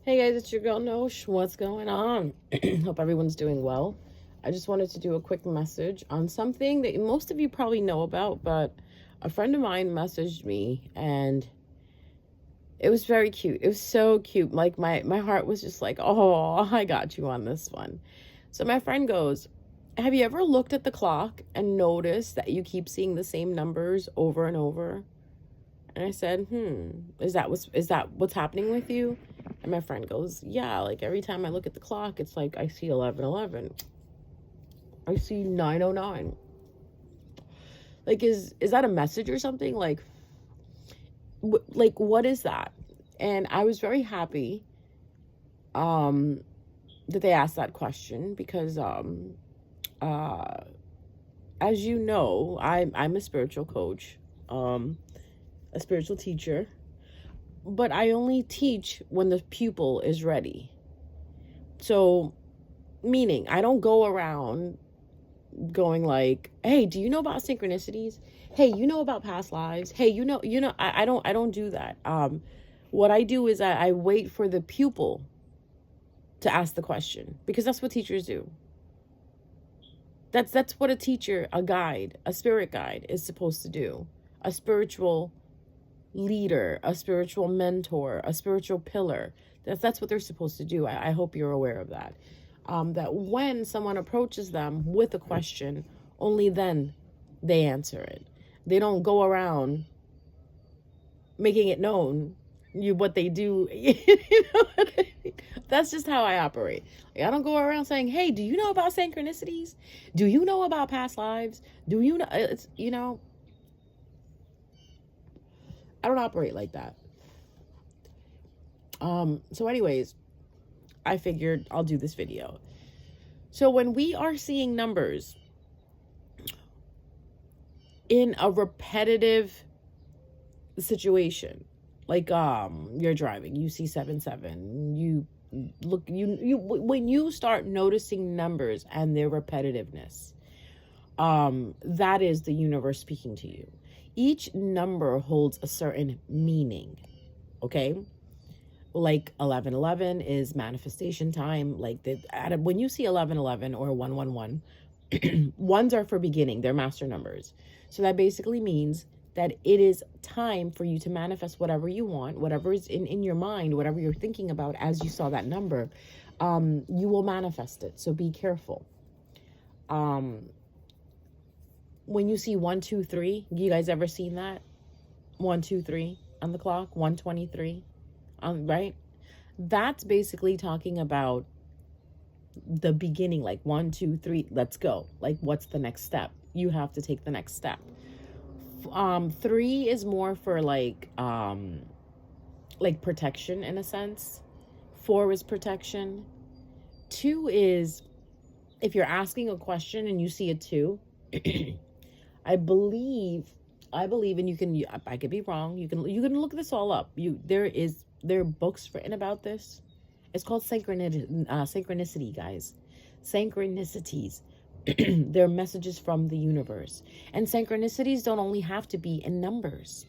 Hey guys, it's your girl Nosh. What's going on? Hope everyone's doing well. I just wanted to do a quick message on something that most of you probably know about, but a friend of mine messaged me and it was very cute. It was so cute. Like my heart was just like, "Oh, I got you on this one." So my friend goes, "Have you ever looked at the clock and noticed that you keep seeing the same numbers over and over?" And I said, is that what's happening with you? And my friend goes, yeah, like every time I look at the clock, it's like I see 11:11. I see 9:09. Like is that a message or something? Like what is that? And I was very happy um that they asked that question because uh as you know, I'm a spiritual coach, a spiritual teacher, but I only teach when the pupil is ready. So, meaning I don't go around going like, "Hey, do you know about synchronicities? Hey, you know about past lives? Hey, I don't do that. What I do is I wait for the pupil to ask the question because that's what teachers do. That's what a teacher, a guide, a spirit guide is supposed to do. A spiritual leader, a spiritual mentor, a spiritual pillar. That's what they're supposed to do. I hope you're aware of that. That when someone approaches them with a question, only then they answer it. They don't go around making it known you what they do. You know what I mean? That's just how I operate. Like, I don't go around saying, "Hey, do you know about synchronicities? Do you know about past lives? Do you know?" It's I don't operate like that. So anyways, I figured I'll do this video. So when we are seeing numbers in a repetitive situation, like you're driving, you see 7-7, you look you when you start noticing numbers and their repetitiveness, that is the universe speaking to you. Each number holds a certain meaning, okay? Like 11:11 is manifestation time. Like when you see 11:11 or 111, ones are for beginning, they're master numbers. So that basically means that it is time for you to manifest whatever you want, whatever is in your mind, whatever you're thinking about as you saw that number. You will manifest it. So be careful. When you see 123, you guys ever seen that? 123 on the clock, 123, right? That's basically talking about the beginning, like 1, 2, 3, let's go. Like, what's the next step? You have to take the next step. 3 is more for like protection in a sense. 4 is protection. 2 is if you're asking a question and you see a 2. I believe, and you can, I could be wrong. You can look this all up. There are books written about this. It's called synchronicity, guys. Synchronicities. They're messages from the universe. And synchronicities don't only have to be in numbers.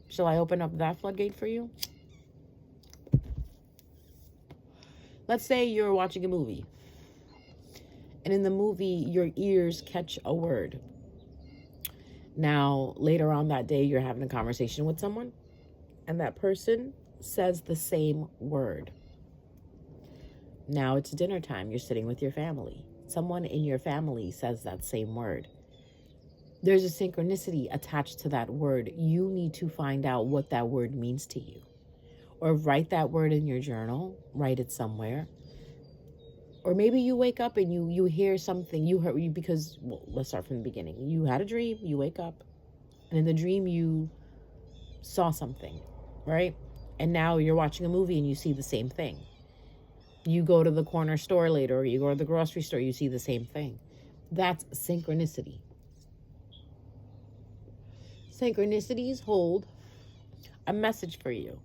Shall I open up that floodgate for you? Let's say you're watching a movie. And in the movie, your ears catch a word. Now, later on that day, you're having a conversation with someone. And that person says the same word. Now it's dinner time. You're sitting with your family. Someone in your family says that same word. There's a synchronicity attached to that word. You need to find out what that word means to you. Or write that word in your journal. Write it somewhere. Or maybe you wake up and you hear something. Because let's start from the beginning. You had a dream. You wake up. And in the dream you saw something. Right? And now you're watching a movie and you see the same thing. You go to the corner store later, or you go to the grocery store, you see the same thing. That's synchronicity. Synchronicities hold a message for you.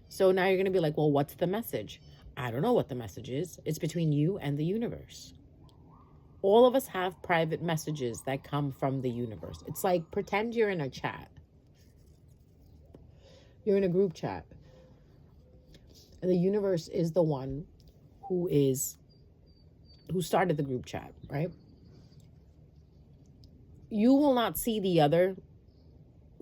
So now you're going to be like, well, what's the message? I don't know what the message is. It's between you and the universe. All of us have private messages that come from the universe. It's like, pretend you're in a chat. You're in a group chat. And the universe is the one who started the group chat, right? You will not see the other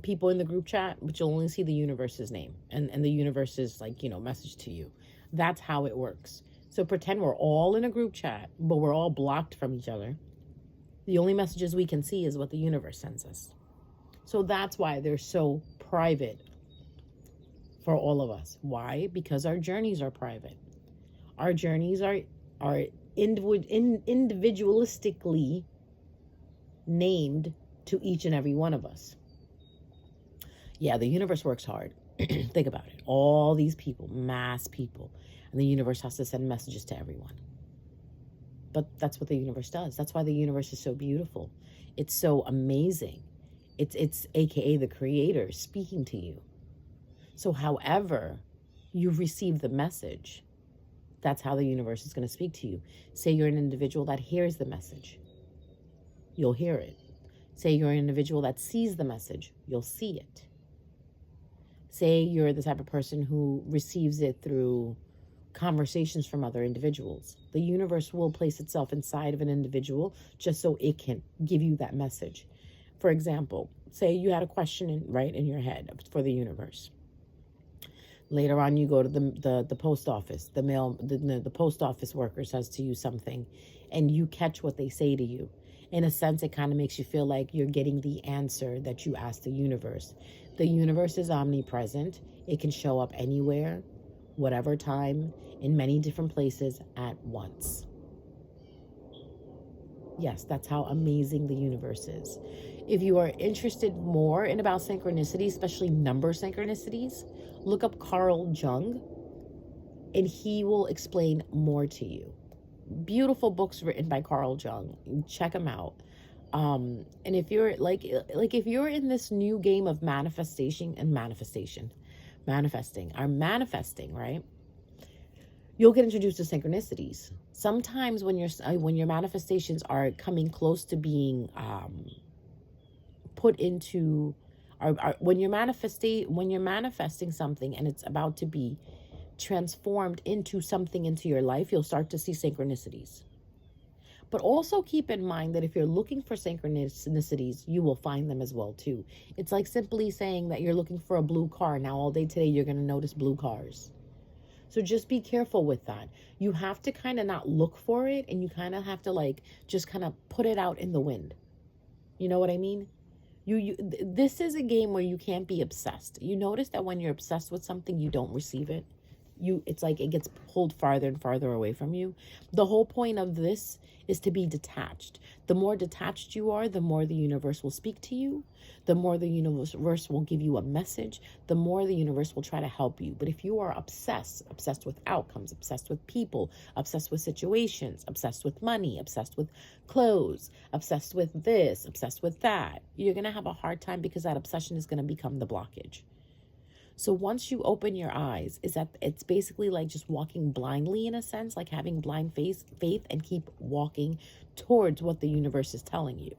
people in the group chat, but you'll only see the universe's name and the universe's, like, message to you. That's how it works. So pretend we're all in a group chat, but we're all blocked from each other. The only messages we can see is what the universe sends us. So that's why they're so private for all of us. Why? Because our journeys are private. Our journeys are individualistically named to each and every one of us. Yeah, the universe works hard. Think about it. All these people, mass people, and the universe has to send messages to everyone. But that's what the universe does. That's why the universe is so beautiful. It's so amazing. It's AKA the creator speaking to you. So however you receive the message, that's how the universe is going to speak to you. Say you're an individual that hears the message, you'll hear it. Say you're an individual that sees the message, you'll see it. Say you're the type of person who receives it through conversations from other individuals. The universe will place itself inside of an individual just so it can give you that message. For example, say you had a question in your head for the universe. Later on, you go to the post office. The post office worker says to you something, and you catch what they say to you. In a sense, it kind of makes you feel like you're getting the answer that you asked the universe. The universe is omnipresent. It can show up anywhere, whatever time, in many different places at once. Yes, that's how amazing the universe is. If you are interested more in about synchronicities, especially number synchronicities, look up Carl Jung, and he will explain more to you. Beautiful books written by Carl Jung. Check them out. And if you're like if you're in this new game of manifesting, right? You'll get introduced to synchronicities. Sometimes when your manifestations are coming close to being put into, when you're manifesting something and it's about to be transformed into something into your life, you'll start to see synchronicities. But also keep in mind that if you're looking for synchronicities, you will find them as well too. It's like simply saying that you're looking for a blue car. Now all day today you're going to notice blue cars. So just be careful with that. You have to kind of not look for it, and you kind of have to just kind of put it out in the wind. You know what I mean? This is a game where you can't be obsessed. You notice that when you're obsessed with something, you don't receive it. It's like it gets pulled farther and farther away from you. The whole point of this is to be detached. The more detached you are, the more the universe will speak to you. The more the universe will give you a message. The more the universe will try to help you. But if you are obsessed with outcomes, obsessed with people, obsessed with situations, obsessed with money, obsessed with clothes, obsessed with this, obsessed with that, you're going to have a hard time, because that obsession is going to become the blockage. So once you open your eyes, it's basically like just walking blindly, in a sense, like having blind faith, and keep walking towards what the universe is telling you.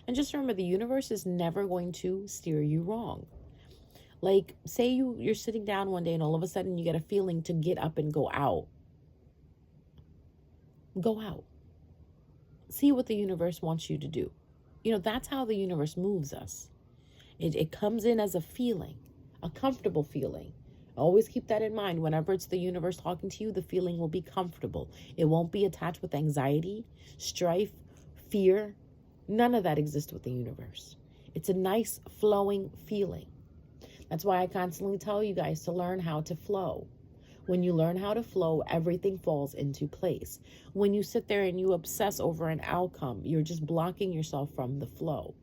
And just remember, the universe is never going to steer you wrong. Like, say you're sitting down one day and all of a sudden you get a feeling to get up and go out. Go out. See what the universe wants you to do. That's how the universe moves us. It comes in as a feeling. A comfortable feeling. Always keep that in mind. Whenever it's the universe talking to you, the feeling will be comfortable. It won't be attached with anxiety, strife, fear. None of that exists with the universe. It's a nice flowing feeling. That's why I constantly tell you guys to learn how to flow. When you learn how to flow, everything falls into place. When you sit there and you obsess over an outcome, you're just blocking yourself from the flow.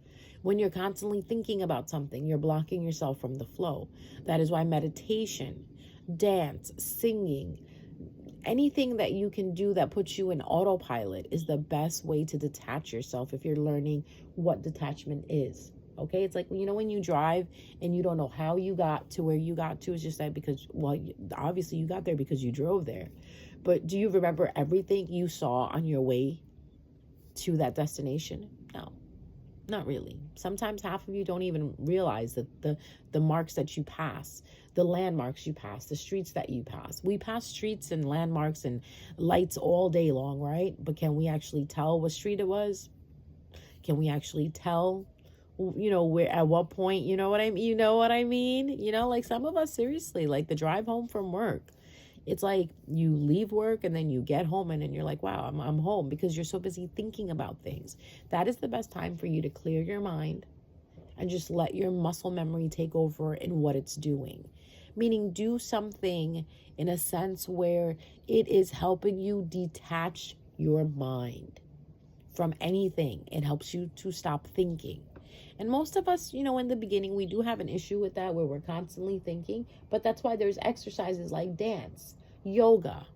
When you're constantly thinking about something, you're blocking yourself from the flow. That is why meditation, dance, singing, anything that you can do that puts you in autopilot is the best way to detach yourself if you're learning what detachment is. Okay, it's like, when you drive and you don't know how you got to where you got to, it's just that because, obviously you got there because you drove there. But do you remember everything you saw on your way to that destination? No. Not really. Sometimes half of you don't even realize that the marks that you pass, the landmarks you pass, the streets that you pass. We pass streets and landmarks and lights all day long, right? But can we actually tell what street it was? Can we actually tell, where, at what point, you know what I mean? Like some of us, seriously, like the drive home from work. It's like you leave work and then you get home and then you're like, wow, I'm home, because you're so busy thinking about things. That is the best time for you to clear your mind and just let your muscle memory take over in what it's doing. Meaning, do something in a sense where it is helping you detach your mind from anything. It helps you to stop thinking. And most of us, in the beginning, we do have an issue with that, where we're constantly thinking. But that's why there's exercises like dance, yoga,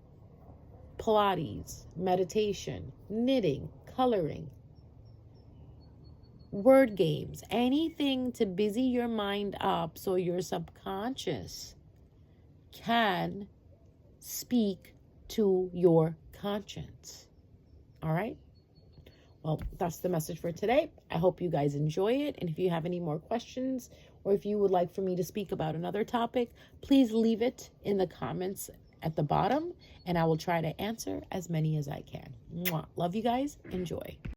Pilates, meditation, knitting, coloring, word games, anything to busy your mind up so your subconscious can speak to your conscience. All right? Well, that's the message for today. I hope you guys enjoy it. And if you have any more questions, or if you would like for me to speak about another topic, please leave it in the comments at the bottom, and I will try to answer as many as I can. Mwah. Love you guys. Enjoy.